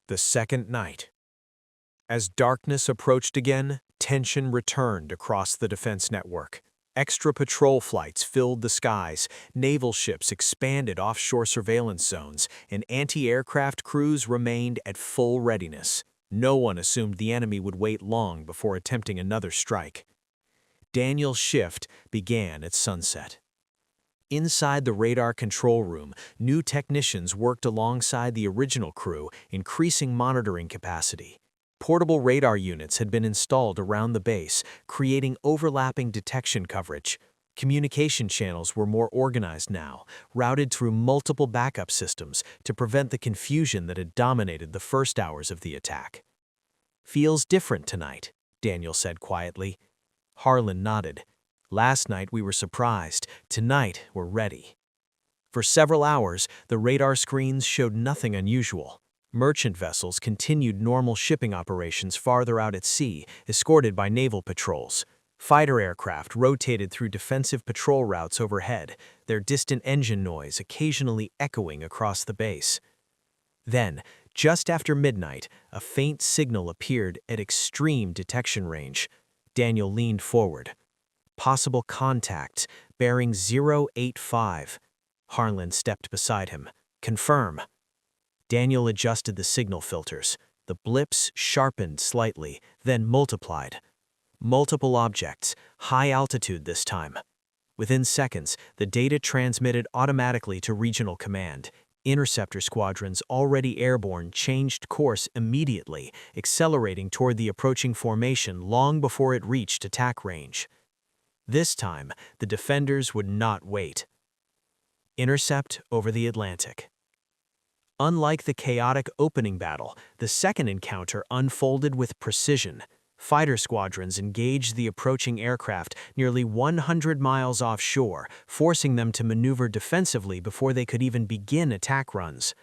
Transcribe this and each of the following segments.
The second night. As darkness approached again, tension returned across the defense network. Extra patrol flights filled the skies, naval ships expanded offshore surveillance zones, and anti-aircraft crews remained at full readiness. No one assumed the enemy would wait long before attempting another strike. Daniel's shift began at sunset. Inside the radar control room, new technicians worked alongside the original crew, increasing monitoring capacity. Portable radar units had been installed around the base, creating overlapping detection coverage. Communication channels were more organized now, routed through multiple backup systems to prevent the confusion that had dominated the first hours of the attack. "Feels different tonight," Daniel said quietly. Harlan nodded. "Last night we were surprised. Tonight we're ready." For several hours, the radar screens showed nothing unusual. Merchant vessels continued normal shipping operations farther out at sea, escorted by naval patrols. Fighter aircraft rotated through defensive patrol routes overhead, their distant engine noise occasionally echoing across the base. Then, just after midnight, a faint signal appeared at extreme detection range. Daniel leaned forward. "Possible contact, bearing 085. Harlan stepped beside him. "Confirm." Daniel adjusted the signal filters. The blips sharpened slightly, then multiplied. Multiple objects, high altitude this time. Within seconds, the data transmitted automatically to regional command. Interceptor squadrons already airborne changed course immediately, accelerating toward the approaching formation long before it reached attack range. This time, the defenders would not wait. Intercept over the Atlantic. Unlike the chaotic opening battle, the second encounter unfolded with precision. Fighter squadrons engaged the approaching aircraft nearly 100 miles offshore, forcing them to maneuver defensively before they could even begin attack runs.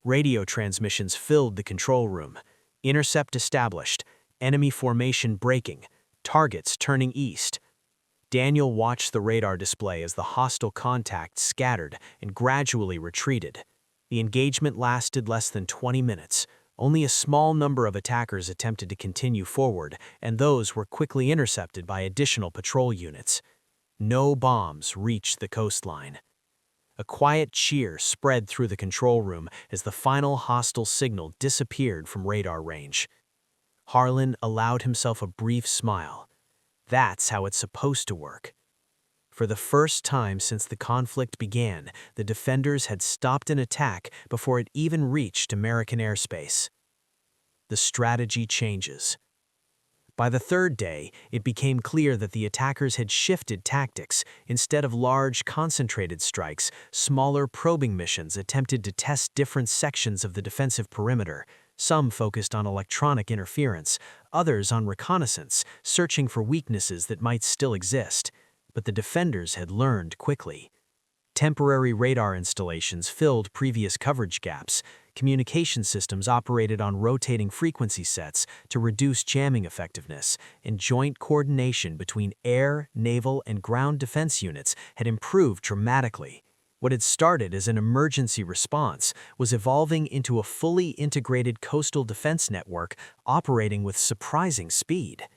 Radio transmissions filled the control room. Intercept established, enemy formation breaking, targets turning east. Daniel watched the radar display as the hostile contact scattered and gradually retreated. The engagement lasted less than 20 minutes. Only a small number of attackers attempted to continue forward, and those were quickly intercepted by additional patrol units. No bombs reached the coastline. A quiet cheer spread through the control room as the final hostile signal disappeared from radar range. Harlan allowed himself a brief smile. That's how it's supposed to work. For the first time since the conflict began, the defenders had stopped an attack before it even reached American airspace. The strategy changes. By the third day, it became clear that the attackers had shifted tactics. Instead of large, concentrated strikes, smaller probing missions attempted to test different sections of the defensive perimeter. Some focused on electronic interference, others on reconnaissance, searching for weaknesses that might still exist. But the defenders had learned quickly. Temporary radar installations filled previous coverage gaps. Communication systems operated on rotating frequency sets to reduce jamming effectiveness, and joint coordination between air, naval, and ground defense units had improved dramatically. What had started as an emergency response was evolving into a fully integrated coastal defense network operating with surprising speed.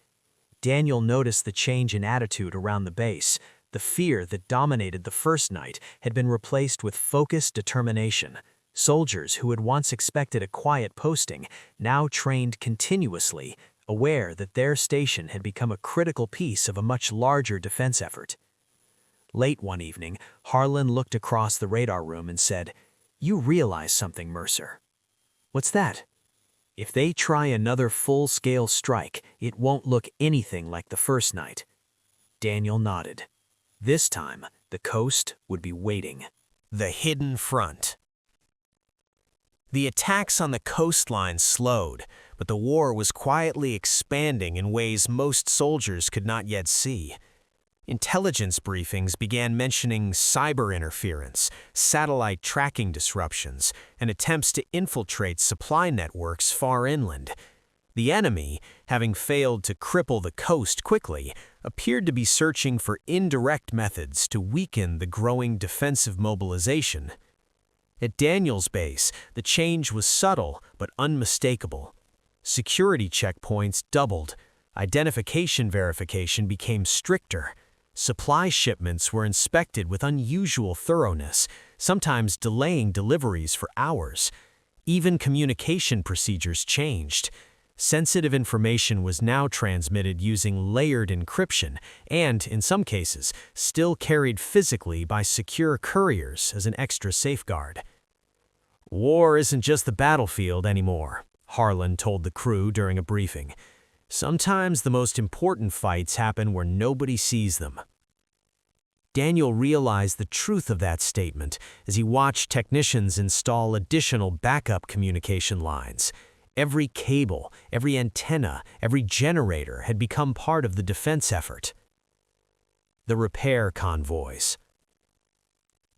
Daniel noticed the change in attitude around the base. The fear that dominated the first night had been replaced with focused determination. Soldiers who had once expected a quiet posting now trained continuously, aware that their station had become a critical piece of a much larger defense effort. Late one evening, Harlan looked across the radar room and said, "You realize something, Mercer." "What's that?" "If they try another full-scale strike, it won't look anything like the first night." Daniel nodded. This time, the coast would be waiting. The hidden front. The attacks on the coastline slowed, but the war was quietly expanding in ways most soldiers could not yet see. Intelligence briefings began mentioning cyber interference, satellite tracking disruptions, and attempts to infiltrate supply networks far inland. The enemy, having failed to cripple the coast quickly, appeared to be searching for indirect methods to weaken the growing defensive mobilization. At Daniel's base, the change was subtle but unmistakable. Security checkpoints doubled. Identification verification became stricter. Supply shipments were inspected with unusual thoroughness, sometimes delaying deliveries for hours. Even communication procedures changed. Sensitive information was now transmitted using layered encryption and, in some cases, still carried physically by secure couriers as an extra safeguard. "War isn't just the battlefield anymore," Harlan told the crew during a briefing. "Sometimes the most important fights happen where nobody sees them." Daniel realized the truth of that statement as he watched technicians install additional backup communication lines. Every cable, every antenna, every generator had become part of the defense effort. The repair convoys.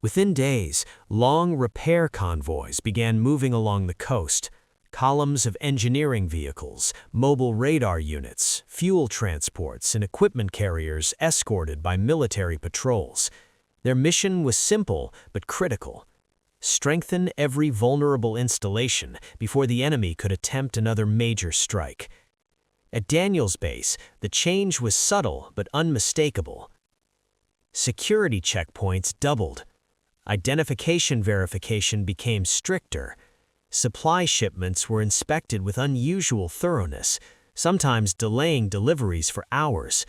Within days, long repair convoys began moving along the coast. Columns of engineering vehicles, mobile radar units, fuel transports, and equipment carriers escorted by military patrols. Their mission was simple but critical: strengthen every vulnerable installation before the enemy could attempt another major strike. At Daniel's base, the change was subtle but unmistakable. Security checkpoints doubled. Identification verification became stricter. Supply shipments were inspected with unusual thoroughness, sometimes delaying deliveries for hours.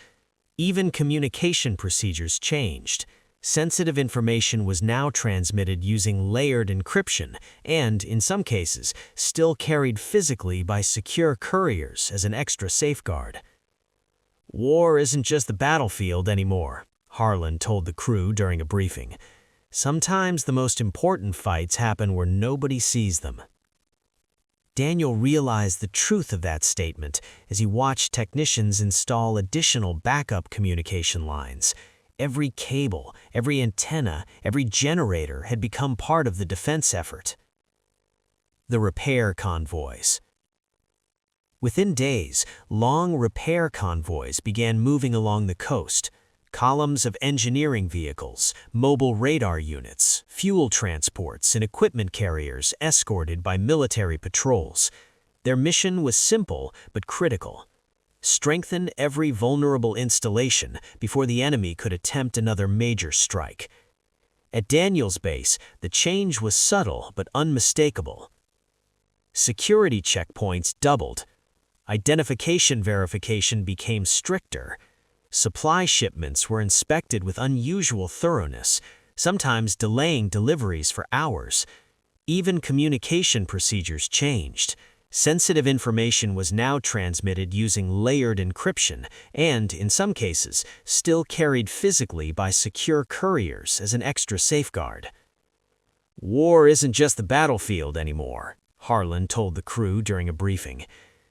Even communication procedures changed. Sensitive information was now transmitted using layered encryption and, in some cases, still carried physically by secure couriers as an extra safeguard. "War isn't just the battlefield anymore," Harlan told the crew during a briefing. "Sometimes the most important fights happen where nobody sees them." Daniel realized the truth of that statement as he watched technicians install additional backup communication lines. Every cable, every antenna, every generator had become part of the defense effort. The repair convoys. Within days, long repair convoys began moving along the coast. Columns of engineering vehicles, mobile radar units, fuel transports, and equipment carriers escorted by military patrols. Their mission was simple but critical: strengthen every vulnerable installation before the enemy could attempt another major strike. At Daniel's base, the change was subtle but unmistakable. Security checkpoints doubled. Identification verification became stricter. Supply shipments were inspected with unusual thoroughness, sometimes delaying deliveries for hours. Even communication procedures changed. Sensitive information was now transmitted using layered encryption and, in some cases, still carried physically by secure couriers as an extra safeguard. "War isn't just the battlefield anymore," Harlan told the crew during a briefing.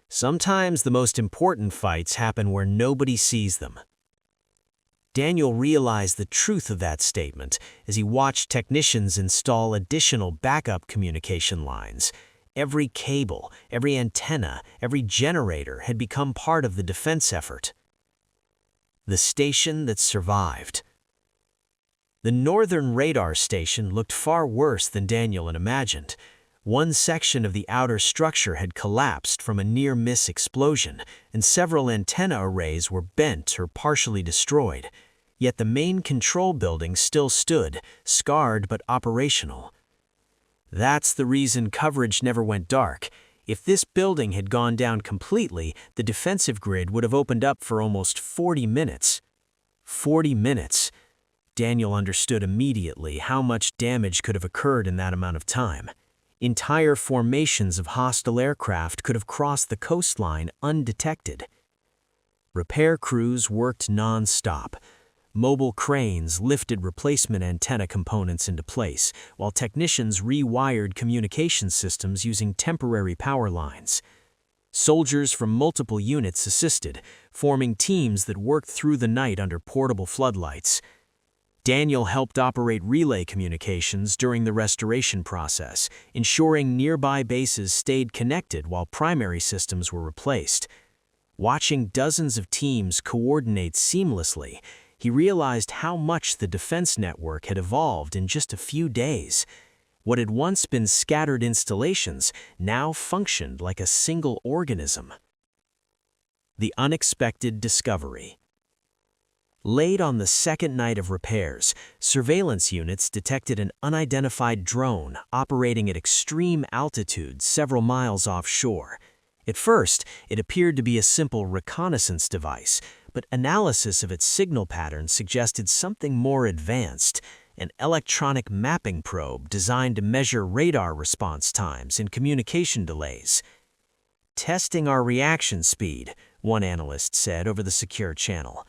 "Sometimes the most important fights happen where nobody sees them." Daniel realized the truth of that statement as he watched technicians install additional backup communication lines. Every cable, every antenna, every generator had become part of the defense effort. The station that survived. The northern radar station looked far worse than Daniel had imagined. One section of the outer structure had collapsed from a near-miss explosion, and several antenna arrays were bent or partially destroyed. Yet the main control building still stood, scarred but operational. That's the reason coverage never went dark. If this building had gone down completely, the defensive grid would have opened up for almost 40 minutes. 40 minutes. Daniel understood immediately how much damage could have occurred in that amount of time. Entire formations of hostile aircraft could have crossed the coastline undetected. Repair crews worked non-stop. Mobile cranes lifted replacement antenna components into place, while technicians rewired communication systems using temporary power lines. Soldiers from multiple units assisted, forming teams that worked through the night under portable floodlights. Daniel helped operate relay communications during the restoration process, ensuring nearby bases stayed connected while primary systems were replaced. Watching dozens of teams coordinate seamlessly, he realized how much the defense network had evolved in just a few days. What had once been scattered installations now functioned like a single organism. The unexpected discovery. Late on the second night of repairs, surveillance units detected an unidentified drone operating at extreme altitudes several miles offshore. At first, it appeared to be a simple reconnaissance device, but analysis of its signal pattern suggested something more advanced, an electronic mapping probe designed to measure radar response times and communication delays. "Testing our reaction speed," one analyst said over the secure channel.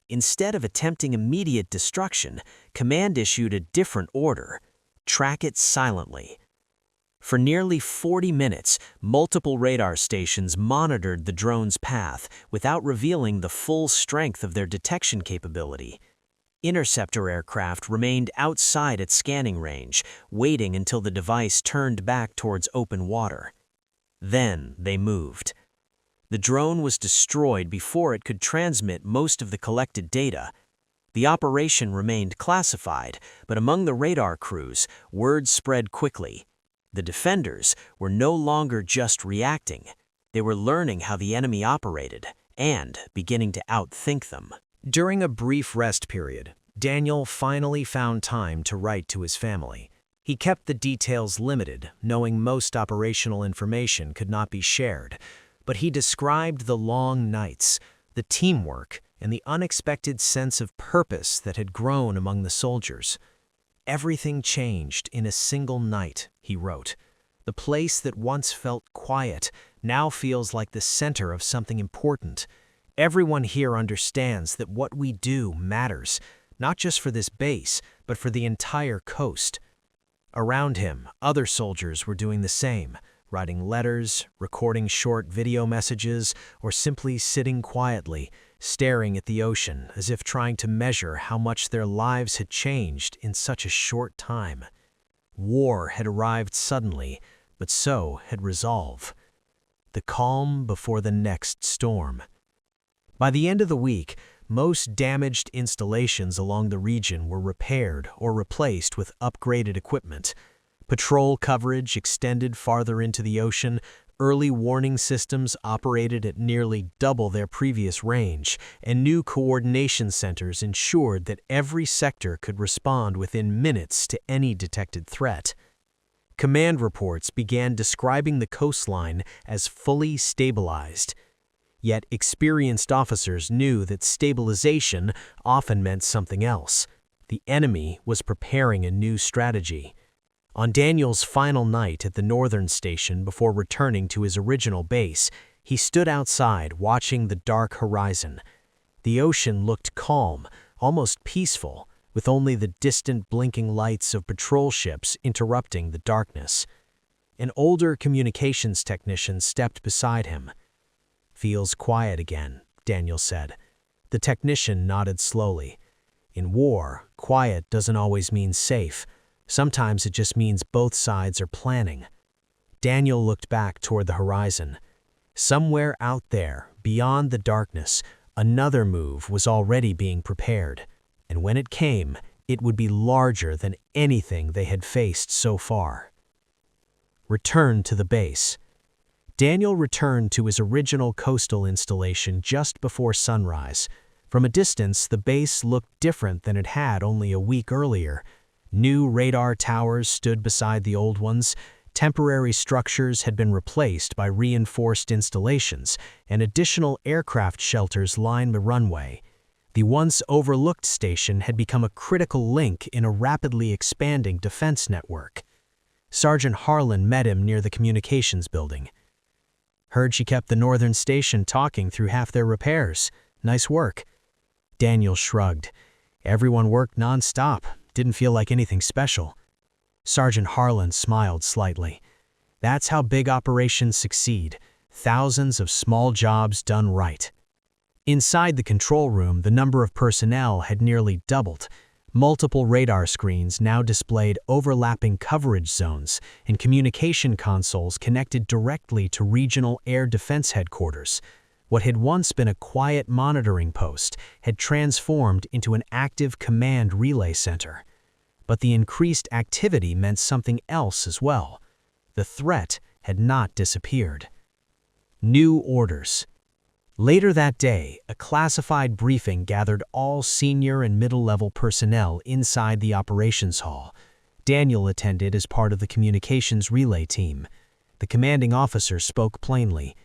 Instead of attempting immediate destruction, Command issued a different order: track it silently. For nearly 40 minutes, multiple radar stations monitored the drone's path without revealing the full strength of their detection capability. Interceptor aircraft remained outside its scanning range, waiting until the device turned back towards open water. Then they moved. The drone was destroyed before it could transmit most of the collected data. The operation remained classified, but among the radar crews, word spread quickly. The defenders were no longer just reacting. They were learning how the enemy operated and beginning to outthink them. During a brief rest period, Daniel finally found time to write to his family. He kept the details limited, knowing most operational information could not be shared, but he described the long nights, the teamwork, and the unexpected sense of purpose that had grown among the soldiers. "Everything changed in a single night," he wrote. "The place that once felt quiet now feels like the center of something important. Everyone here understands that what we do matters, not just for this base, but for the entire coast." Around him, other soldiers were doing the same, writing letters, recording short video messages, or simply sitting quietly, staring at the ocean as if trying to measure how much their lives had changed in such a short time. War had arrived suddenly, but so had resolve. The calm before the next storm. By the end of the week, most damaged installations along the region were repaired or replaced with upgraded equipment. Patrol coverage extended farther into the ocean, early warning systems operated at nearly double their previous range, and new coordination centers ensured that every sector could respond within minutes to any detected threat. Command reports began describing the coastline as fully stabilized. Yet experienced officers knew that stabilization often meant something else. The enemy was preparing a new strategy. On Daniel's final night at the northern station before returning to his original base, he stood outside watching the dark horizon. The ocean looked calm, almost peaceful, with only the distant blinking lights of patrol ships interrupting the darkness. An older communications technician stepped beside him. "Feels quiet again," Daniel said. The technician nodded slowly. "In war, quiet doesn't always mean safe. Sometimes it just means both sides are planning." Daniel looked back toward the horizon. Somewhere out there, beyond the darkness, another move was already being prepared. And when it came, it would be larger than anything they had faced so far. Return to the base. Daniel returned to his original coastal installation just before sunrise. From a distance, the base looked different than it had only a week earlier. New radar towers stood beside the old ones. Temporary structures had been replaced by reinforced installations, and additional aircraft shelters lined the runway. The once overlooked station had become a critical link in a rapidly expanding defense network. Sergeant Harlan met him near the communications building. "Heard she kept the northern station talking through half their repairs. Nice work." Daniel shrugged. "Everyone worked non-stop. Didn't feel like anything special." Sergeant Harlan smiled slightly. "That's how big operations succeed. Thousands of small jobs done right." Inside the control room, the number of personnel had nearly doubled. Multiple radar screens now displayed overlapping coverage zones, and communication consoles connected directly to regional air defense headquarters. What had once been a quiet monitoring post had transformed into an active command relay center. But the increased activity meant something else as well. The threat had not disappeared. New orders. Later that day, a classified briefing gathered all senior and middle-level personnel inside the operations hall. Daniel attended as part of the communications relay team. The commanding officer spoke plainly.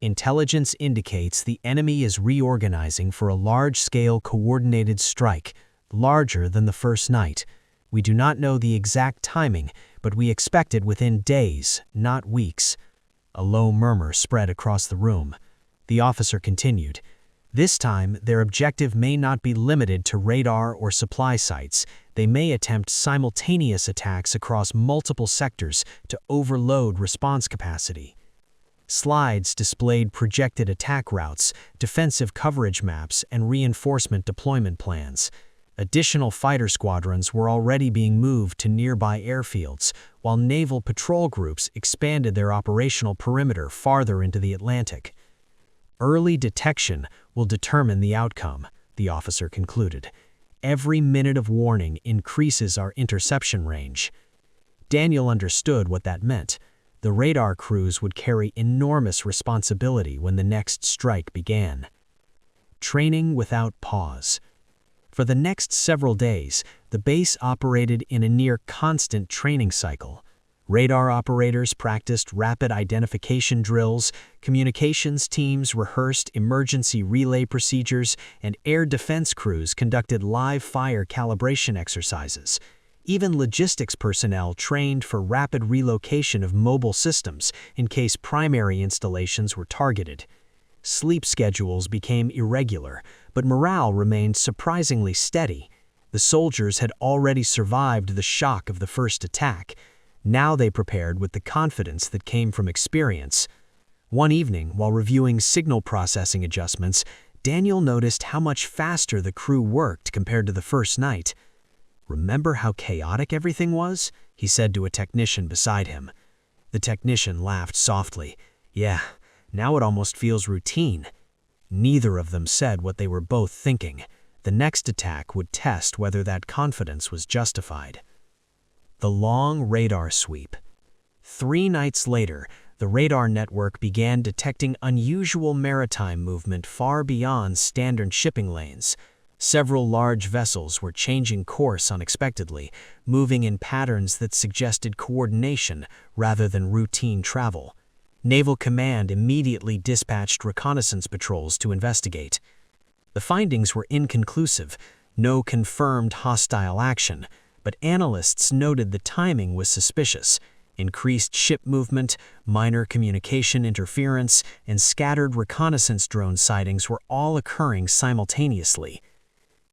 Intelligence indicates the enemy is reorganizing for a large-scale coordinated strike, larger than the first night. We do not know the exact timing, but we expect it within days, not weeks. A low murmur spread across the room. The officer continued, "This time, their objective may not be limited to radar or supply sites. They may attempt simultaneous attacks across multiple sectors to overload response capacity." Slides displayed projected attack routes, defensive coverage maps, and reinforcement deployment plans. Additional fighter squadrons were already being moved to nearby airfields, while naval patrol groups expanded their operational perimeter farther into the Atlantic. "Early detection will determine the outcome," the officer concluded. "Every minute of warning increases our interception range." Daniel understood what that meant. The radar crews would carry enormous responsibility when the next strike began. Training without pause. For the next several days, the base operated in a near-constant training cycle. Radar operators practiced rapid identification drills, communications teams rehearsed emergency relay procedures, and air defense crews conducted live-fire calibration exercises. Even logistics personnel trained for rapid relocation of mobile systems in case primary installations were targeted. Sleep schedules became irregular, but morale remained surprisingly steady. The soldiers had already survived the shock of the first attack. Now they prepared with the confidence that came from experience. One evening, while reviewing signal processing adjustments, Daniel noticed how much faster the crew worked compared to the first night. "Remember how chaotic everything was?" he said to a technician beside him. The technician laughed softly. "Yeah, now it almost feels routine." Neither of them said what they were both thinking. The next attack would test whether that confidence was justified. The long radar sweep. 3 nights later, the radar network began detecting unusual maritime movement far beyond standard shipping lanes. Several large vessels were changing course unexpectedly, moving in patterns that suggested coordination rather than routine travel. Naval Command immediately dispatched reconnaissance patrols to investigate. The findings were inconclusive, no confirmed hostile action, but analysts noted the timing was suspicious. Increased ship movement, minor communication interference, and scattered reconnaissance drone sightings were all occurring simultaneously.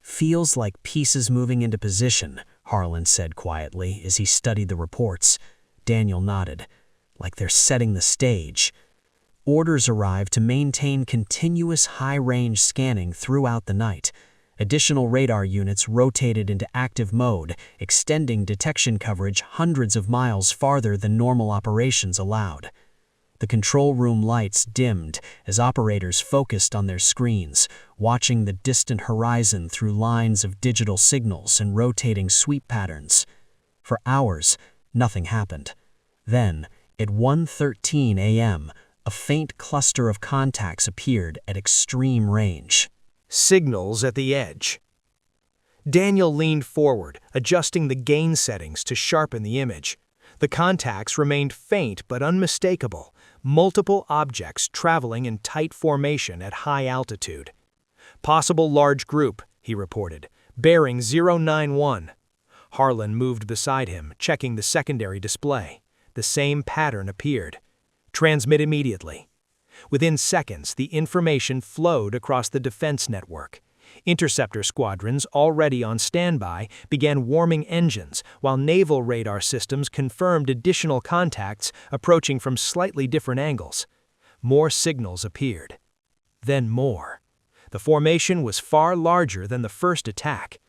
"Feels like pieces moving into position," Harlan said quietly as he studied the reports. Daniel nodded. "Like they're setting the stage." Orders arrived to maintain continuous high-range scanning throughout the night. Additional radar units rotated into active mode, extending detection coverage hundreds of miles farther than normal operations allowed. The control room lights dimmed as operators focused on their screens, watching the distant horizon through lines of digital signals and rotating sweep patterns. For hours, nothing happened. Then, at 1:13 a.m., a faint cluster of contacts appeared at extreme range. Signals at the edge. Daniel leaned forward, adjusting the gain settings to sharpen the image. The contacts remained faint but unmistakable, multiple objects traveling in tight formation at high altitude. "Possible large group," he reported, "bearing 091. Harlan moved beside him, checking the secondary display. The same pattern appeared. "Transmit immediately." Within seconds, the information flowed across the defense network. Interceptor squadrons, already on standby, began warming engines, while naval radar systems confirmed additional contacts approaching from slightly different angles. More signals appeared. Then more. The formation was far larger than the first attack.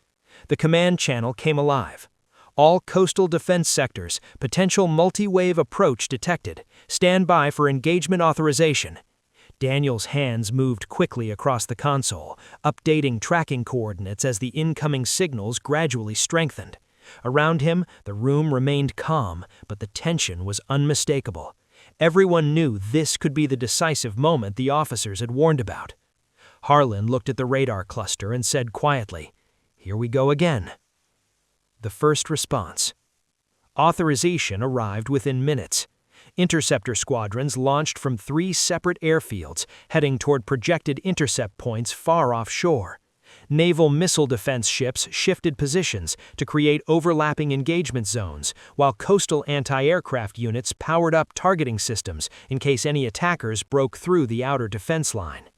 The command channel came alive. "All coastal defense sectors, potential multi-wave approach detected. Stand by for engagement authorization." Daniel's hands moved quickly across the console, updating tracking coordinates as the incoming signals gradually strengthened. Around him, the room remained calm, but the tension was unmistakable. Everyone knew this could be the decisive moment the officers had warned about. Harlan looked at the radar cluster and said quietly, "Here we go again." The first response. Authorization arrived within minutes. Interceptor squadrons launched from 3 separate airfields, heading toward projected intercept points far offshore. Naval missile defense ships shifted positions to create overlapping engagement zones, while coastal anti-aircraft units powered up targeting systems in case any attackers broke through the outer defense line.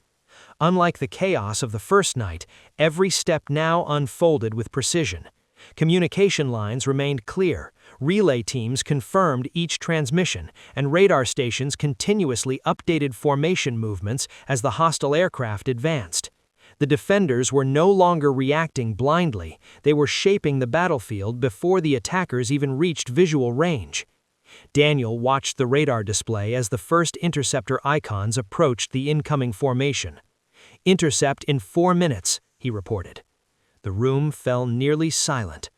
Unlike the chaos of the first night, every step now unfolded with precision. Communication lines remained clear, relay teams confirmed each transmission, and radar stations continuously updated formation movements as the hostile aircraft advanced. The defenders were no longer reacting blindly, they were shaping the battlefield before the attackers even reached visual range. Daniel watched the radar display as the first interceptor icons approached the incoming formation. "Intercept in 4 minutes," he reported. The room fell nearly silent.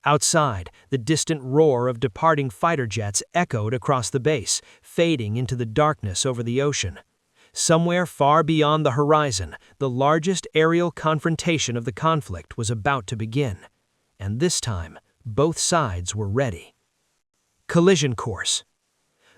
Outside, the distant roar of departing fighter jets echoed across the base, fading into the darkness over the ocean. Somewhere far beyond the horizon, the largest aerial confrontation of the conflict was about to begin. And this time, both sides were ready. Collision course.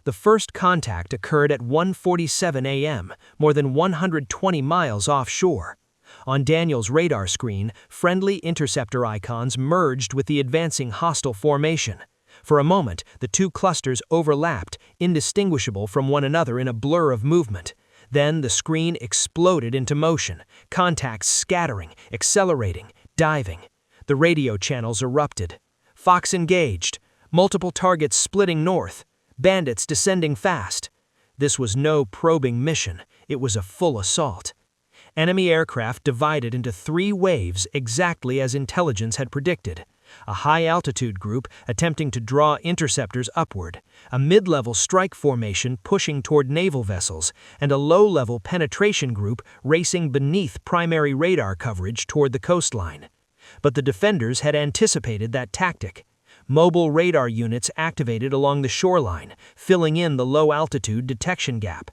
The first contact occurred at 1:47 a.m., more than 120 miles offshore. On Daniel's radar screen, friendly interceptor icons merged with the advancing hostile formation. For a moment, the two clusters overlapped, indistinguishable from one another in a blur of movement. Then the screen exploded into motion, contacts scattering, accelerating, diving. The radio channels erupted. Fox engaged, multiple targets splitting north, bandits descending fast. This was no probing mission, it was a full assault. Enemy aircraft divided into 3 waves exactly as intelligence had predicted. A high-altitude group attempting to draw interceptors upward, a mid-level strike formation pushing toward naval vessels, and a low-level penetration group racing beneath primary radar coverage toward the coastline. But the defenders had anticipated that tactic. Mobile radar units activated along the shoreline, filling in the low-altitude detection gap.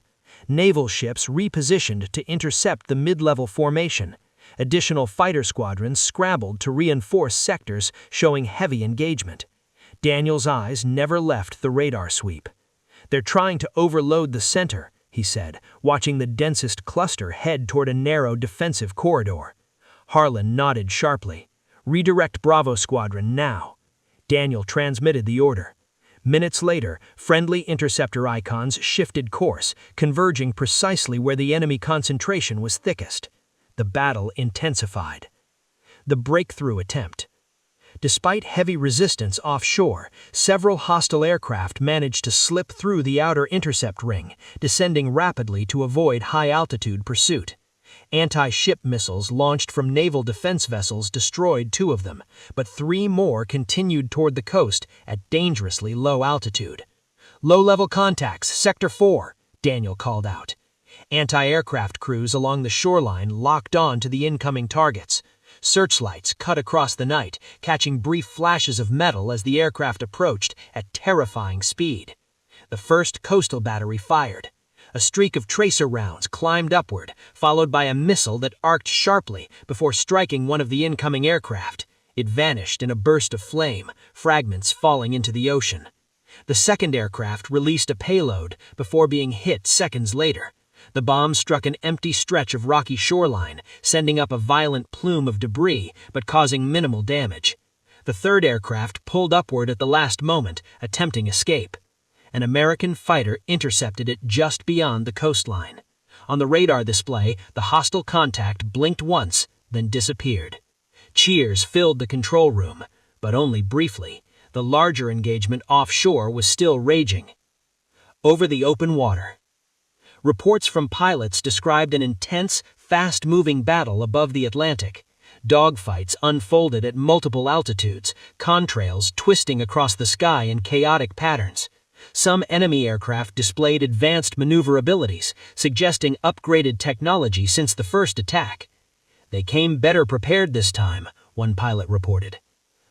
Naval ships repositioned to intercept the mid-level formation. Additional fighter squadrons scrambled to reinforce sectors showing heavy engagement. Daniel's eyes never left the radar sweep. "They're trying to overload the center," he said, watching the densest cluster head toward a narrow defensive corridor. Harlan nodded sharply. "Redirect Bravo Squadron now." Daniel transmitted the order. Minutes later, friendly interceptor icons shifted course, converging precisely where the enemy concentration was thickest. The battle intensified. The breakthrough attempt. Despite heavy resistance offshore, several hostile aircraft managed to slip through the outer intercept ring, descending rapidly to avoid high-altitude pursuit. Anti-ship missiles launched from naval defense vessels destroyed 2 of them, but 3 more continued toward the coast at dangerously low altitude. "Low-level contacts, Sector 4, Daniel called out. Anti-aircraft crews along the shoreline locked on to the incoming targets. Searchlights cut across the night, catching brief flashes of metal as the aircraft approached at terrifying speed. The first coastal battery fired. A streak of tracer rounds climbed upward, followed by a missile that arced sharply before striking one of the incoming aircraft. It vanished in a burst of flame, fragments falling into the ocean. The second aircraft released a payload before being hit seconds later. The bomb struck an empty stretch of rocky shoreline, sending up a violent plume of debris but causing minimal damage. The third aircraft pulled upward at the last moment, attempting escape. An American fighter intercepted it just beyond the coastline. On the radar display, the hostile contact blinked once, then disappeared. Cheers filled the control room, but only briefly. The larger engagement offshore was still raging. Over the open water. Reports from pilots described an intense, fast-moving battle above the Atlantic. Dogfights unfolded at multiple altitudes, contrails twisting across the sky in chaotic patterns. Some enemy aircraft displayed advanced maneuverabilities, suggesting upgraded technology since the first attack. "They came better prepared this time," one pilot reported.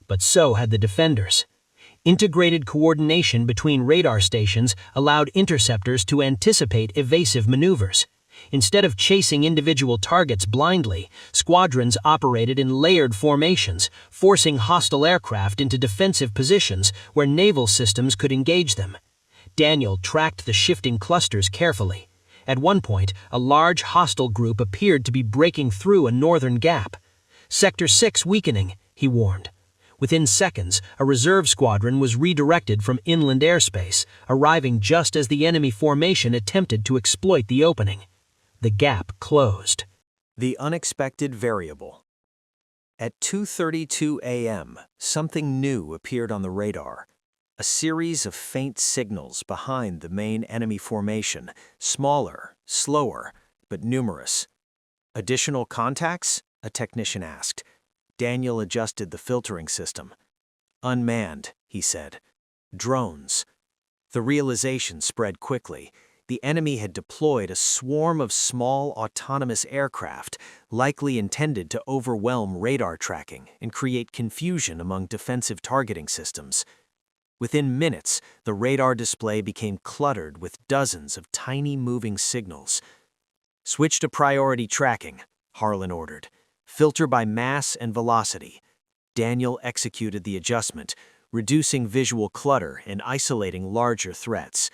but so had the defenders. Integrated coordination between radar stations allowed interceptors to anticipate evasive maneuvers. Instead of chasing individual targets blindly, squadrons operated in layered formations, forcing hostile aircraft into defensive positions where naval systems could engage them. Daniel tracked the shifting clusters carefully. At one point, a large hostile group appeared to be breaking through a northern gap. "Sector 6 weakening," he warned. Within seconds, a reserve squadron was redirected from inland airspace, arriving just as the enemy formation attempted to exploit the opening. The gap closed. The unexpected variable. At 2:32 a.m., something new appeared on the radar. A series of faint signals behind the main enemy formation, smaller, slower, but numerous. "Additional contacts?" a technician asked. Daniel adjusted the filtering system. "Unmanned," he said. "Drones." The realization spread quickly. The enemy had deployed a swarm of small autonomous aircraft, likely intended to overwhelm radar tracking and create confusion among defensive targeting systems. Within minutes, the radar display became cluttered with dozens of tiny moving signals. "Switch to priority tracking," Harlan ordered. "Filter by mass and velocity." Daniel executed the adjustment, reducing visual clutter and isolating larger threats.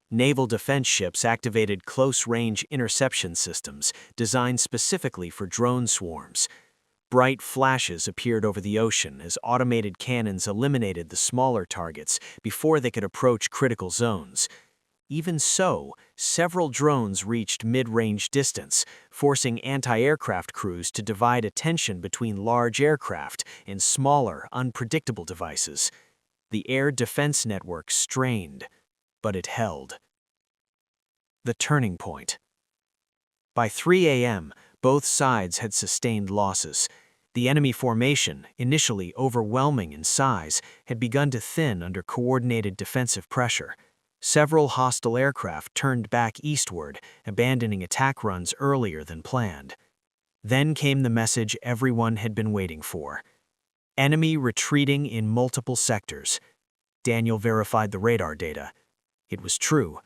Naval defense ships activated close-range interception systems designed specifically for drone swarms. Bright flashes appeared over the ocean as automated cannons eliminated the smaller targets before they could approach critical zones. Even so, several drones reached mid-range distance, forcing anti-aircraft crews to divide attention between large aircraft and smaller, unpredictable devices. The air defense network strained, but it held. The turning point. By 3 a.m., both sides had sustained losses. The enemy formation, initially overwhelming in size, had begun to thin under coordinated defensive pressure. Several hostile aircraft turned back eastward, abandoning attack runs earlier than planned. Then came the message everyone had been waiting for. Enemy retreating in multiple sectors. Daniel verified the radar data. It was true.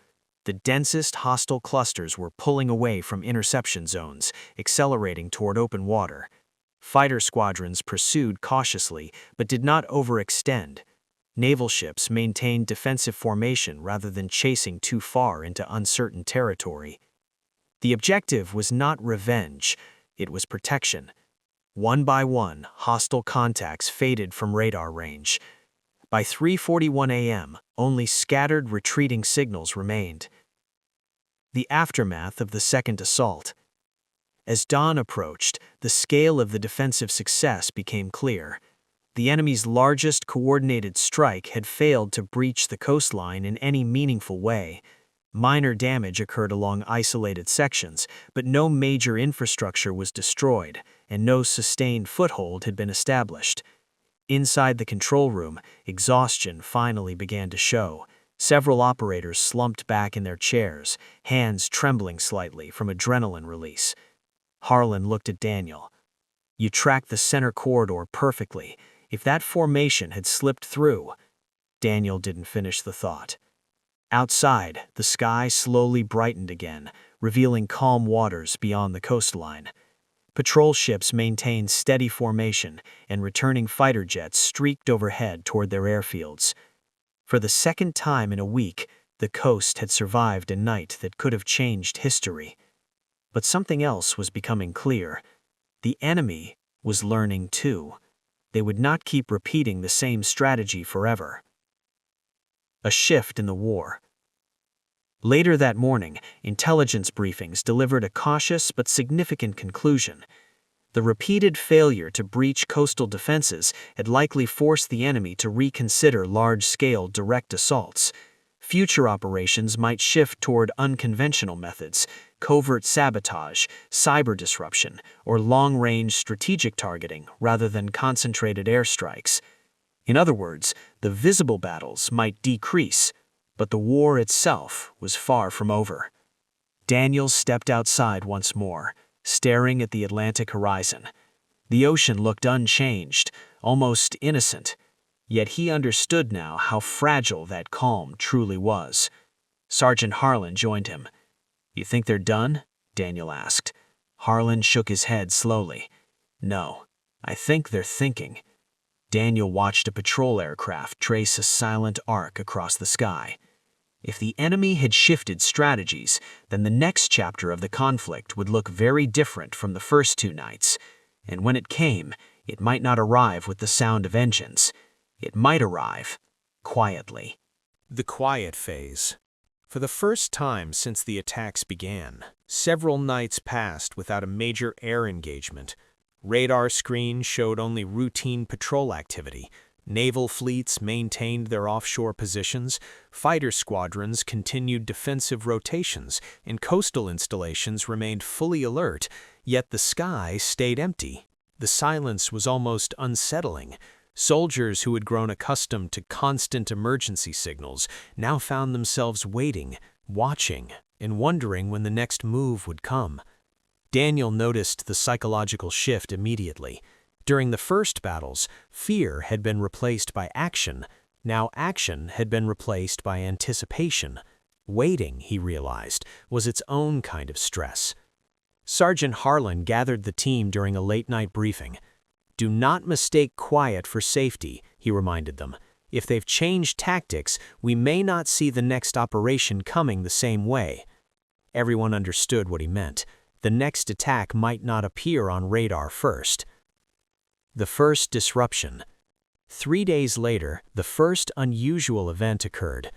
The densest hostile clusters were pulling away from interception zones, accelerating toward open water. Fighter squadrons pursued cautiously, but did not overextend. Naval ships maintained defensive formation rather than chasing too far into uncertain territory. The objective was not revenge, it was protection. One by one, hostile contacts faded from radar range. By 3:41 a.m., only scattered retreating signals remained. The aftermath of the second assault. As dawn approached, the scale of the defensive success became clear. The enemy's largest coordinated strike had failed to breach the coastline in any meaningful way. Minor damage occurred along isolated sections, but no major infrastructure was destroyed, and no sustained foothold had been established. Inside the control room, exhaustion finally began to show. Several operators slumped back in their chairs, hands trembling slightly from adrenaline release. Harlan looked at Daniel. "You tracked the center corridor perfectly. If that formation had slipped through..." Daniel didn't finish the thought. Outside, the sky slowly brightened again, revealing calm waters beyond the coastline. Patrol ships maintained steady formation, and returning fighter jets streaked overhead toward their airfields. For the second time in a week, the coast had survived a night that could have changed history. But something else was becoming clear. The enemy was learning too. They would not keep repeating the same strategy forever. A shift in the war. Later that morning, intelligence briefings delivered a cautious but significant conclusion. The repeated failure to breach coastal defenses had likely forced the enemy to reconsider large-scale direct assaults. Future operations might shift toward unconventional methods, covert sabotage, cyber disruption, or long-range strategic targeting rather than concentrated airstrikes. In other words, the visible battles might decrease, but the war itself was far from over. Daniel stepped outside once more, staring at the Atlantic horizon. The ocean looked unchanged, almost innocent. Yet he understood now how fragile that calm truly was. Sergeant Harlan joined him. "You think they're done?" Daniel asked. Harlan shook his head slowly. "No, I think they're thinking." Daniel watched a patrol aircraft trace a silent arc across the sky. If the enemy had shifted strategies, then the next chapter of the conflict would look very different from the first 2 nights. And when it came, it might not arrive with the sound of engines. It might arrive quietly. The quiet phase. For the first time since the attacks began, several nights passed without a major air engagement. Radar screens showed only routine patrol activity. Naval fleets maintained their offshore positions, fighter squadrons continued defensive rotations, and coastal installations remained fully alert, yet the sky stayed empty. The silence was almost unsettling. Soldiers who had grown accustomed to constant emergency signals now found themselves waiting, watching, and wondering when the next move would come. Daniel noticed the psychological shift immediately. During the first battles, fear had been replaced by action. Now action had been replaced by anticipation. Waiting, he realized, was its own kind of stress. Sergeant Harlan gathered the team during a late-night briefing. "Do not mistake quiet for safety," he reminded them. "If they've changed tactics, we may not see the next operation coming the same way." Everyone understood what he meant. The next attack might not appear on radar first. The first disruption. 3 days later, the first unusual event occurred.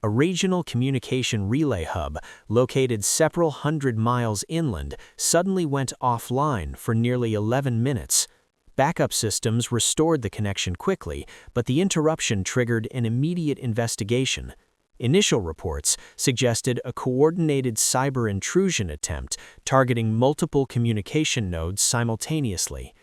A regional communication relay hub located several hundred miles inland suddenly went offline for nearly 11 minutes. Backup systems restored the connection quickly, but the interruption triggered an immediate investigation. Initial reports suggested a coordinated cyber intrusion attempt targeting multiple communication nodes simultaneously.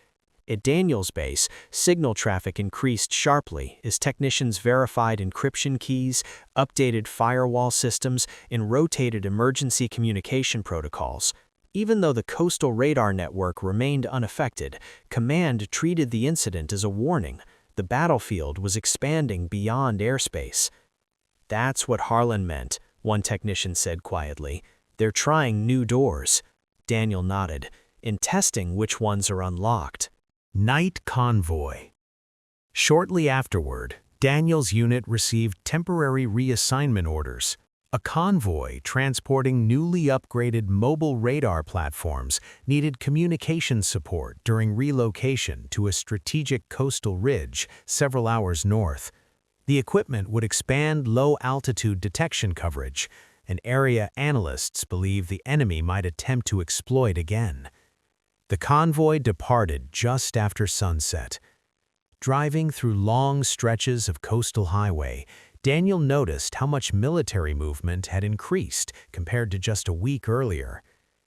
At Daniel's base, signal traffic increased sharply as technicians verified encryption keys, updated firewall systems, and rotated emergency communication protocols. Even though the coastal radar network remained unaffected, Command treated the incident as a warning. The battlefield was expanding beyond airspace. "That's what Harlan meant," one technician said quietly. "They're trying new doors." Daniel nodded. "And testing which ones are unlocked." Night convoy. Shortly afterward, Daniel's unit received temporary reassignment orders. A convoy transporting newly upgraded mobile radar platforms needed communication support during relocation to a strategic coastal ridge several hours north. The equipment would expand low-altitude detection coverage, an area analysts believe the enemy might attempt to exploit again. The convoy departed just after sunset. Driving through long stretches of coastal highway, Daniel noticed how much military movement had increased compared to just a week earlier.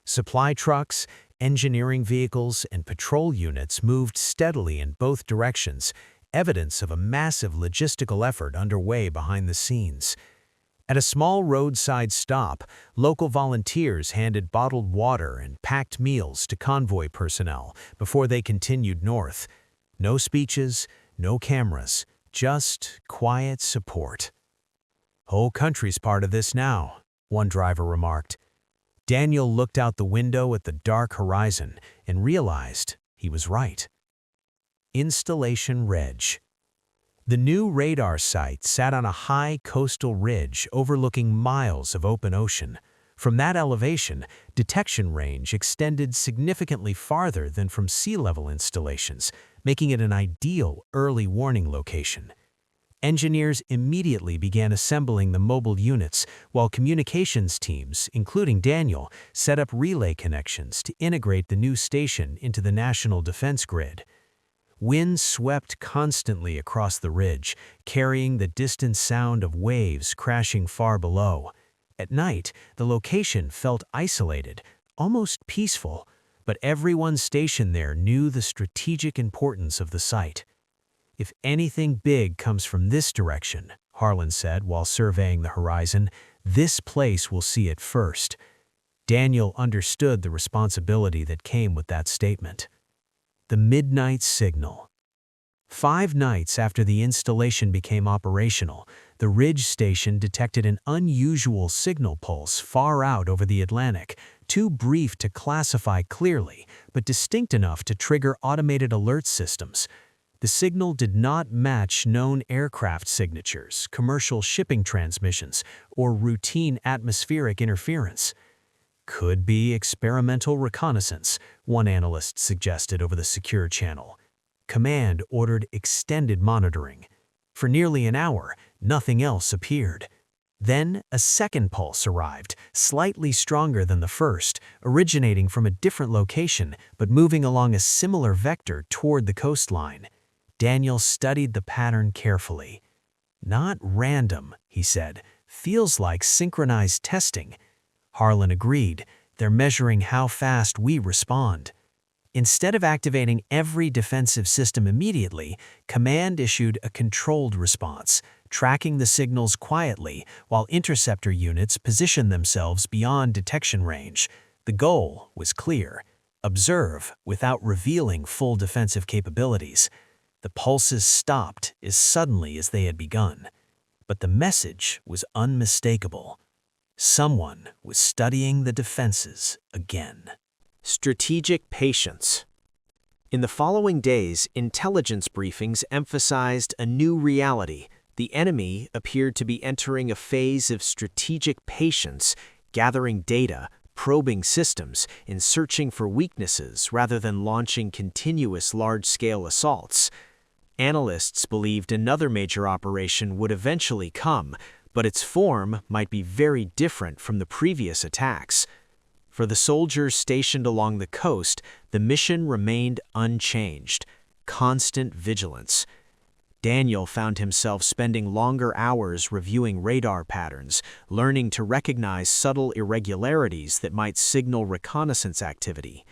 Supply trucks, engineering vehicles, and patrol units moved steadily in both directions, evidence of a massive logistical effort underway behind the scenes. At a small roadside stop, local volunteers handed bottled water and packed meals to convoy personnel before they continued north. No speeches, no cameras, just quiet support. "Whole country's part of this now," one driver remarked. Daniel looked out the window at the dark horizon and realized he was right. Installation Reg. The new radar site sat on a high coastal ridge overlooking miles of open ocean. From that elevation, detection range extended significantly farther than from sea-level installations, making it an ideal early warning location. Engineers immediately began assembling the mobile units, while communications teams, including Daniel, set up relay connections to integrate the new station into the national defense grid. Wind swept constantly across the ridge, carrying the distant sound of waves crashing far below. At night, the location felt isolated, almost peaceful, but everyone stationed there knew the strategic importance of the site. "If anything big comes from this direction," Harlan said while surveying the horizon, "this place will see it first." Daniel understood the responsibility that came with that statement. The midnight signal. 5 nights after the installation became operational, the Ridge station detected an unusual signal pulse far out over the Atlantic, too brief to classify clearly, but distinct enough to trigger automated alert systems. The signal did not match known aircraft signatures, commercial shipping transmissions, or routine atmospheric interference. Could be experimental reconnaissance, one analyst suggested over the secure channel. Command ordered extended monitoring. For nearly an hour, nothing else appeared. Then a second pulse arrived, slightly stronger than the first, originating from a different location but moving along a similar vector toward the coastline. Daniel studied the pattern carefully. "Not random," he said. "Feels like synchronized testing." Harlan agreed. "They're measuring how fast we respond." Instead of activating every defensive system immediately, Command issued a controlled response, tracking the signals quietly while interceptor units positioned themselves beyond detection range. The goal was clear: observe without revealing full defensive capabilities. The pulses stopped as suddenly as they had begun. But the message was unmistakable. Someone was studying the defenses again. Strategic patience. In the following days, intelligence briefings emphasized a new reality. The enemy appeared to be entering a phase of strategic patience, gathering data, probing systems, and searching for weaknesses rather than launching continuous large-scale assaults. Analysts believed another major operation would eventually come, but its form might be very different from the previous attacks. For the soldiers stationed along the coast, the mission remained unchanged: constant vigilance. Daniel found himself spending longer hours reviewing radar patterns, learning to recognize subtle irregularities that might signal reconnaissance activity.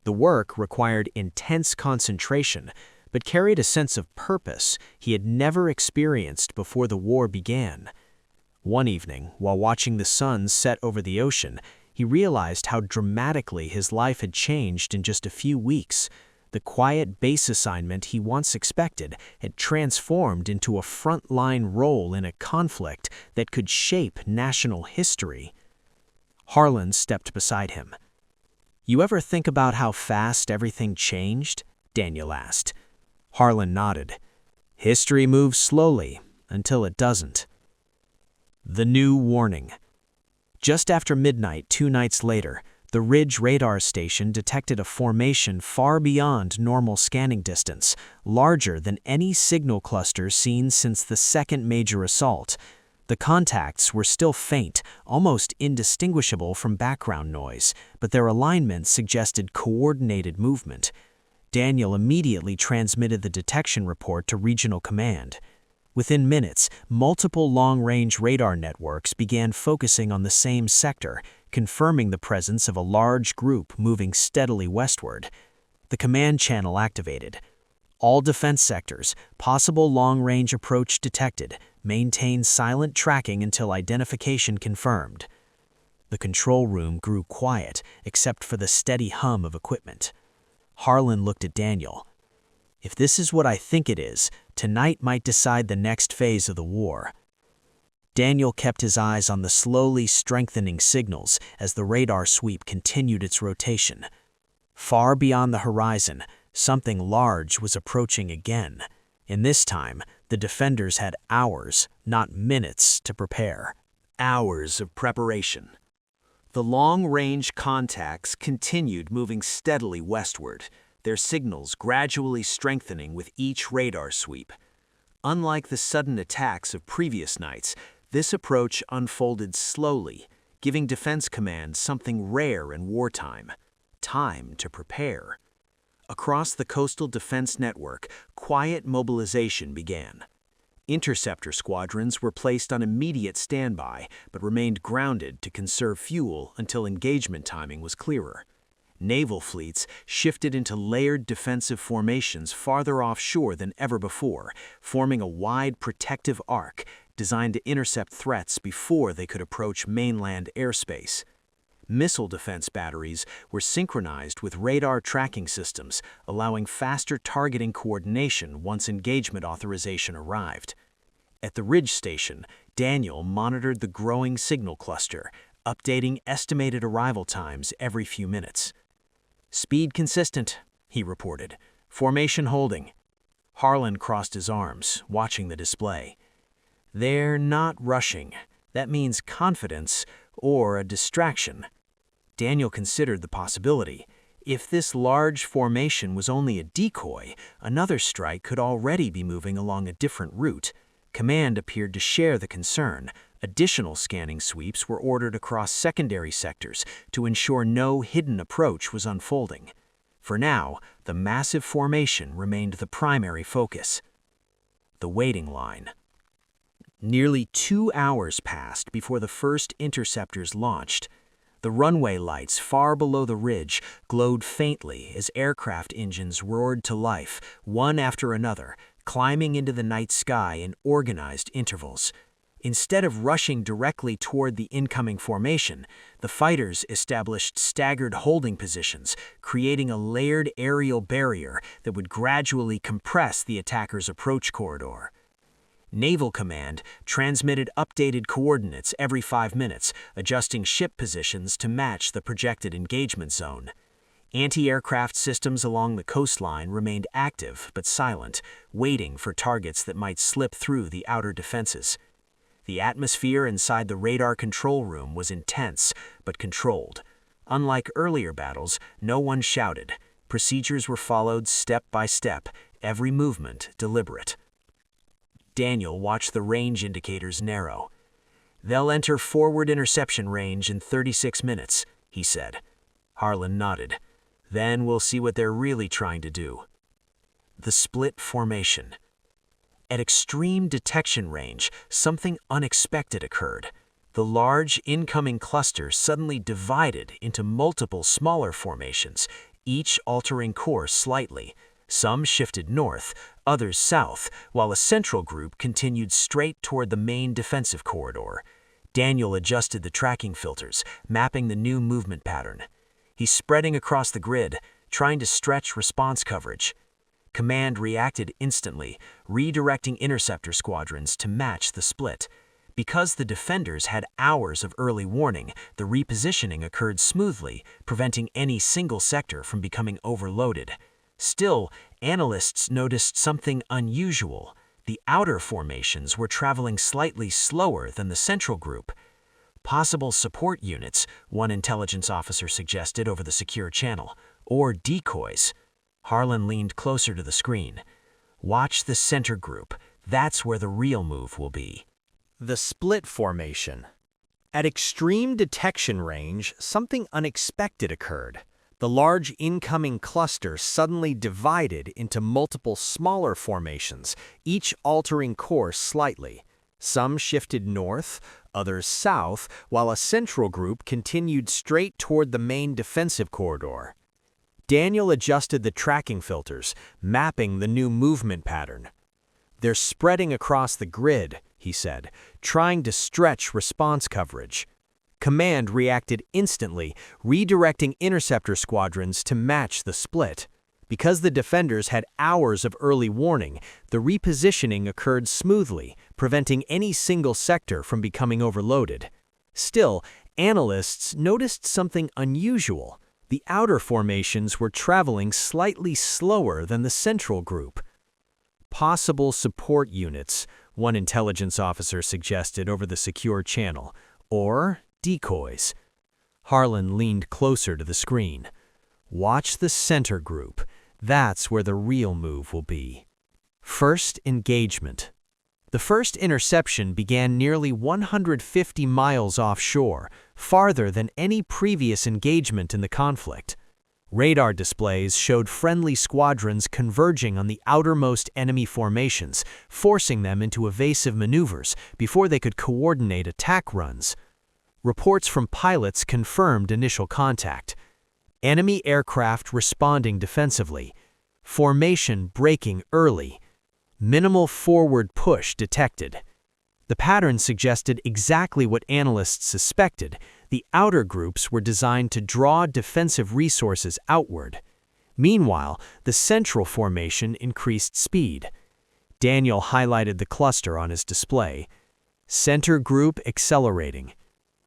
The work required intense concentration, but carried a sense of purpose he had never experienced before the war began. One evening, while watching the sun set over the ocean, he realized how dramatically his life had changed in just a few weeks. The quiet base assignment he once expected had transformed into a front-line role in a conflict that could shape national history. Harlan stepped beside him. "You ever think about how fast everything changed?" Daniel asked. Harlan nodded. "History moves slowly until it doesn't." The new warning. Just after midnight 2 nights later, the Ridge radar station detected a formation far beyond normal scanning distance, larger than any signal cluster seen since the second major assault. The contacts were still faint, almost indistinguishable from background noise, but their alignment suggested coordinated movement. Daniel immediately transmitted the detection report to Regional Command. Within minutes, multiple long-range radar networks began focusing on the same sector, confirming the presence of a large group moving steadily westward. The command channel activated. "All defense sectors, possible long-range approach detected. Maintain silent tracking until identification confirmed." The control room grew quiet, except for the steady hum of equipment. Harlan looked at Daniel. "If this is what I think it is, tonight might decide the next phase of the war." Daniel kept his eyes on the slowly strengthening signals as the radar sweep continued its rotation. Far beyond the horizon, something large was approaching again, and this time the defenders had hours, not minutes, to prepare. Hours of preparation. The long-range contacts continued moving steadily westward, their signals gradually strengthening with each radar sweep. Unlike the sudden attacks of previous nights, this approach unfolded slowly, giving Defense Command something rare in wartime: time to prepare. Across the coastal defense network, quiet mobilization began. Interceptor squadrons were placed on immediate standby, but remained grounded to conserve fuel until engagement timing was clearer. Naval fleets shifted into layered defensive formations farther offshore than ever before, forming a wide protective arc designed to intercept threats before they could approach mainland airspace. Missile defense batteries were synchronized with radar tracking systems, allowing faster targeting coordination once engagement authorization arrived. At the Ridge Station, Daniel monitored the growing signal cluster, updating estimated arrival times every few minutes. "Speed consistent," he reported. "Formation holding." Harlan crossed his arms, watching the display. "They're not rushing. That means confidence or a distraction." Daniel considered the possibility. If this large formation was only a decoy, another strike could already be moving along a different route. Command appeared to share the concern. Additional scanning sweeps were ordered across secondary sectors to ensure no hidden approach was unfolding. For now, the massive formation remained the primary focus. The waiting line. Nearly 2 hours passed before the first interceptors launched. The runway lights far below the ridge glowed faintly as aircraft engines roared to life, one after another, climbing into the night sky in organized intervals. Instead of rushing directly toward the incoming formation, the fighters established staggered holding positions, creating a layered aerial barrier that would gradually compress the attacker's approach corridor. Naval Command transmitted updated coordinates every 5 minutes, adjusting ship positions to match the projected engagement zone. Anti-aircraft systems along the coastline remained active but silent, waiting for targets that might slip through the outer defenses. The atmosphere inside the radar control room was intense but controlled. Unlike earlier battles, no one shouted. Procedures were followed step by step, every movement deliberate. Daniel watched the range indicators narrow. "They'll enter forward interception range in 36 minutes, he said. Harlan nodded. "Then we'll see what they're really trying to do." The split formation. At extreme detection range, something unexpected occurred. The large incoming cluster suddenly divided into multiple smaller formations, each altering course slightly. Some shifted north, others south, while a central group continued straight toward the main defensive corridor. Daniel adjusted the tracking filters, mapping the new movement pattern. He's spreading across the grid, trying to stretch response coverage. Command reacted instantly, redirecting interceptor squadrons to match the split. Because the defenders had hours of early warning, the repositioning occurred smoothly, preventing any single sector from becoming overloaded. Still, analysts noticed something unusual. The outer formations were traveling slightly slower than the central group. Possible support units, one intelligence officer suggested over the secure channel, or decoys. Harlan leaned closer to the screen. "Watch the center group. That's where the real move will be." The split formation. At extreme detection range, something unexpected occurred. The large incoming cluster suddenly divided into multiple smaller formations, each altering course slightly. Some shifted north, others south, while a central group continued straight toward the main defensive corridor. Daniel adjusted the tracking filters, mapping the new movement pattern. "They're spreading across the grid," he said, trying to stretch response coverage. Command reacted instantly, redirecting interceptor squadrons to match the split. Because the defenders had hours of early warning, the repositioning occurred smoothly, preventing any single sector from becoming overloaded. Still, analysts noticed something unusual. The outer formations were traveling slightly slower than the central group. Possible support units, one intelligence officer suggested over the secure channel, or decoys. Harlan leaned closer to the screen. "Watch the center group. That's where the real move will be." First engagement. The first interception began nearly 150 miles offshore, farther than any previous engagement in the conflict. Radar displays showed friendly squadrons converging on the outermost enemy formations, forcing them into evasive maneuvers before they could coordinate attack runs. Reports from pilots confirmed initial contact. Enemy aircraft responding defensively. Formation breaking early. Minimal forward push detected. The pattern suggested exactly what analysts suspected. The outer groups were designed to draw defensive resources outward. Meanwhile, the central formation increased speed. Daniel highlighted the cluster on his display. Center group accelerating.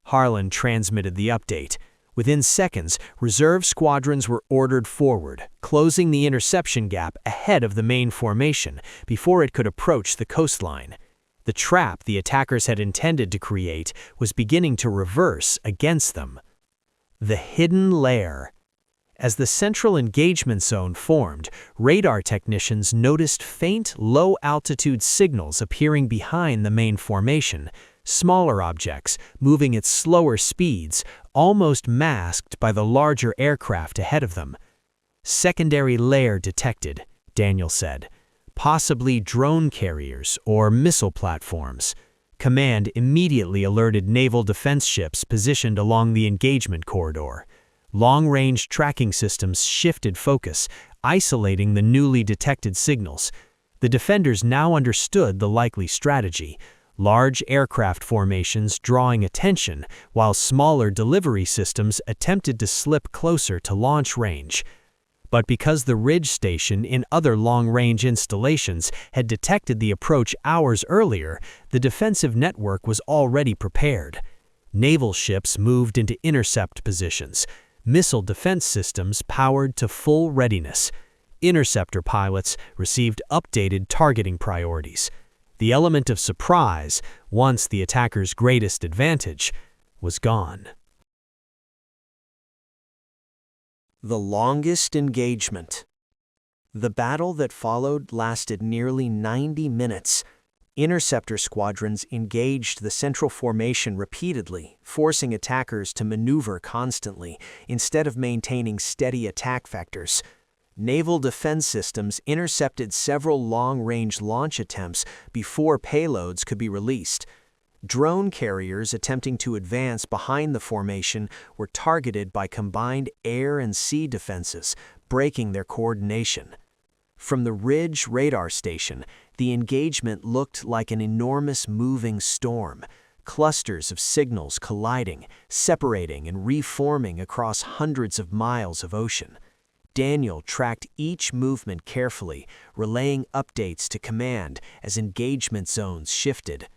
Harlan transmitted the update. Within seconds, reserve squadrons were ordered forward, closing the interception gap ahead of the main formation before it could approach the coastline. The trap the attackers had intended to create was beginning to reverse against them. The hidden lair. As the central engagement zone formed, radar technicians noticed faint, low-altitude signals appearing behind the main formation, smaller objects moving at slower speeds, almost masked by the larger aircraft ahead of them. Secondary lair detected, Daniel said. Possibly drone carriers or missile platforms. Command immediately alerted naval defense ships positioned along the engagement corridor. Long-range tracking systems shifted focus, isolating the newly detected signals. The defenders now understood the likely strategy: large aircraft formations drawing attention, while smaller delivery systems attempted to slip closer to launch range. But because the Ridge Station in other long-range installations had detected the approach hours earlier, the defensive network was already prepared. Naval ships moved into intercept positions. Missile defense systems powered to full readiness. Interceptor pilots received updated targeting priorities. The element of surprise, once the attacker's greatest advantage, was gone. The longest engagement. The battle that followed lasted nearly 90 minutes. Interceptor squadrons engaged the central formation repeatedly, forcing attackers to maneuver constantly, instead of maintaining steady attack vectors. Naval defense systems intercepted several long-range launch attempts before payloads could be released. Drone carriers attempting to advance behind the formation were targeted by combined air and sea defenses, breaking their coordination. From the Ridge radar station, the engagement looked like an enormous moving storm, clusters of signals colliding, separating and reforming across hundreds of miles of ocean. Daniel tracked each movement carefully, relaying updates to command as engagement zones shifted.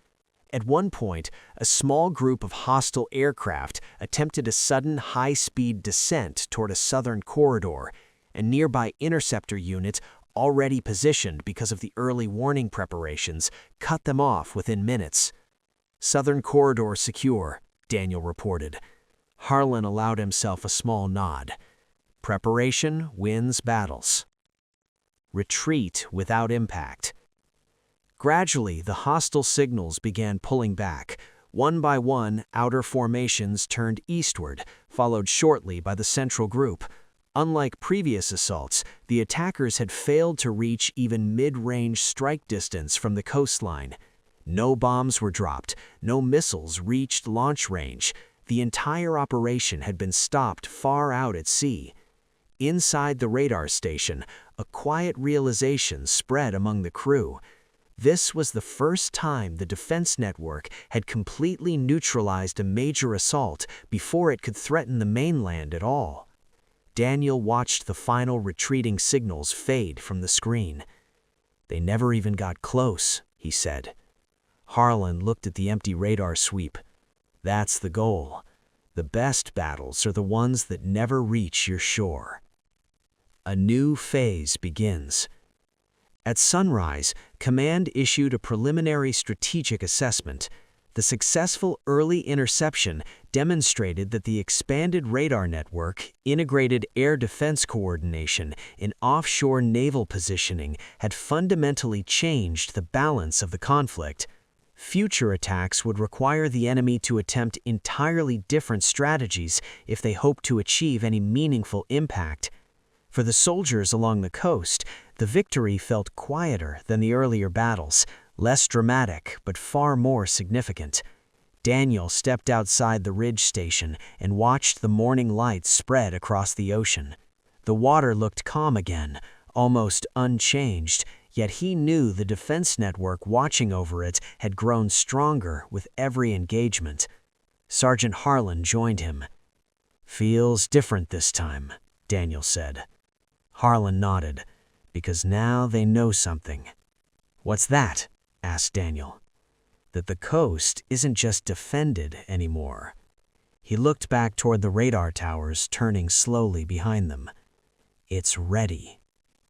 At one point, a small group of hostile aircraft attempted a sudden high-speed descent toward a southern corridor, and nearby interceptor units, already positioned because of the early warning preparations, cut them off within minutes. "Southern corridor secure," Daniel reported. Harlan allowed himself a small nod. Preparation wins battles. Retreat without impact. Gradually, the hostile signals began pulling back. One by one, outer formations turned eastward, followed shortly by the central group. Unlike previous assaults, the attackers had failed to reach even mid-range strike distance from the coastline. No bombs were dropped, no missiles reached launch range. The entire operation had been stopped far out at sea. Inside the radar station, a quiet realization spread among the crew. This was the first time the defense network had completely neutralized a major assault before it could threaten the mainland at all. Daniel watched the final retreating signals fade from the screen. "They never even got close," he said. Harlan looked at the empty radar sweep. "That's the goal. The best battles are the ones that never reach your shore." A new phase begins. At sunrise, Command issued a preliminary strategic assessment. The successful early interception demonstrated that the expanded radar network, integrated air defense coordination, and offshore naval positioning had fundamentally changed the balance of the conflict. Future attacks would require the enemy to attempt entirely different strategies if they hoped to achieve any meaningful impact. For the soldiers along the coast, the victory felt quieter than the earlier battles, less dramatic but far more significant. Daniel stepped outside the Ridge Station and watched the morning light spread across the ocean. The water looked calm again, almost unchanged, yet he knew the defense network watching over it had grown stronger with every engagement. Sergeant Harlan joined him. "Feels different this time," Daniel said. Harlan nodded, because now they know something. "What's that?" asked Daniel. "That the coast isn't just defended anymore." He looked back toward the radar towers turning slowly behind them. "It's ready."